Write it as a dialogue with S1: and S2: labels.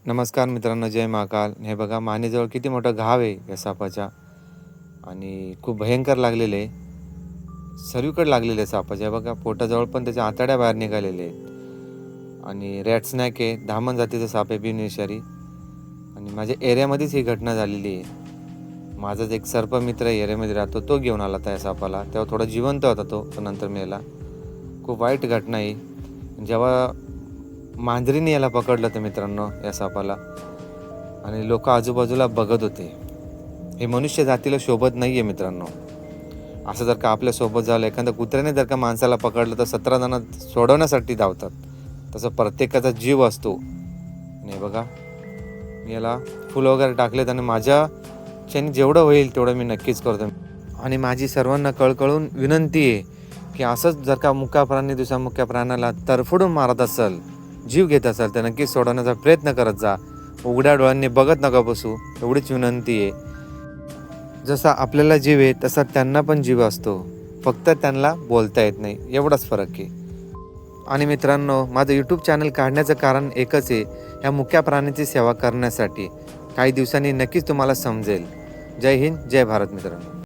S1: नमस्कार मित्रांनो, जय महाकाल. हे बघा मानेजवळ किती मोठा घाव आहे या सापाच्या आणि खूप भयंकर लागलेले आहे. सर्वीकडे लागलेले आहे सापाच्या. हे बघा पोटाजवळ पण त्याच्या आतड्या बाहेर निघालेले आहेत आणि रॅट स्नॅक आहे. धामण जातीचा साप आहे, बिनविषारी. आणि माझ्या एरियामध्येच ही घटना झालेली आहे. माझाच एक सर्प मित्र एरियामध्ये राहतो, तो घेऊन आला त्या सापाला. तेव्हा थोडा जिवंत होता तो, पण नंतर मेला. खूप वाईट घटना आहे. जेव्हा मांजरीने याला पकडलं होतं मित्रांनो, या सापाला, आणि लोक आजूबाजूला बघत होते. हे मनुष्य जातीला शोभत नाही आहे मित्रांनो. असं जर का आपल्या सोबत झालं, एखाद्या कुत्र्याने जर का माणसाला पकडलं तर 17 जण सोडवण्यासाठी धावतात. तसं प्रत्येकाचा जीव असतो. आणि बघा, मी याला फुल वगैरे टाकलेत आणि माझ्याच्याने जेवढं होईल तेवढं मी नक्कीच करतो. आणि माझी सर्वांना कळकळून विनंती आहे की असंच जर का मुक्या प्राणी दुसऱ्या मुक्या प्राण्याला तरफडून मारत असेल, जीव घेत असेल, तर नक्कीच सोडवण्याचा प्रयत्न करत जा. उघड्या डोळ्यांनी बघत नका बसू, एवढीच विनंती आहे. जसा आपल्याला जीव आहे तसा त्यांना पण जीव असतो, फक्त त्यांना बोलता येत नाही, एवढाच फरक आहे. आणि मित्रांनो, माझं यूट्यूब चॅनल काढण्याचं कारण एकच आहे, ह्या मुक्या प्राण्याची सेवा करण्यासाठी. काही दिवसांनी नक्कीच तुम्हाला समजेल. जय हिंद, जय भारत मित्रांनो.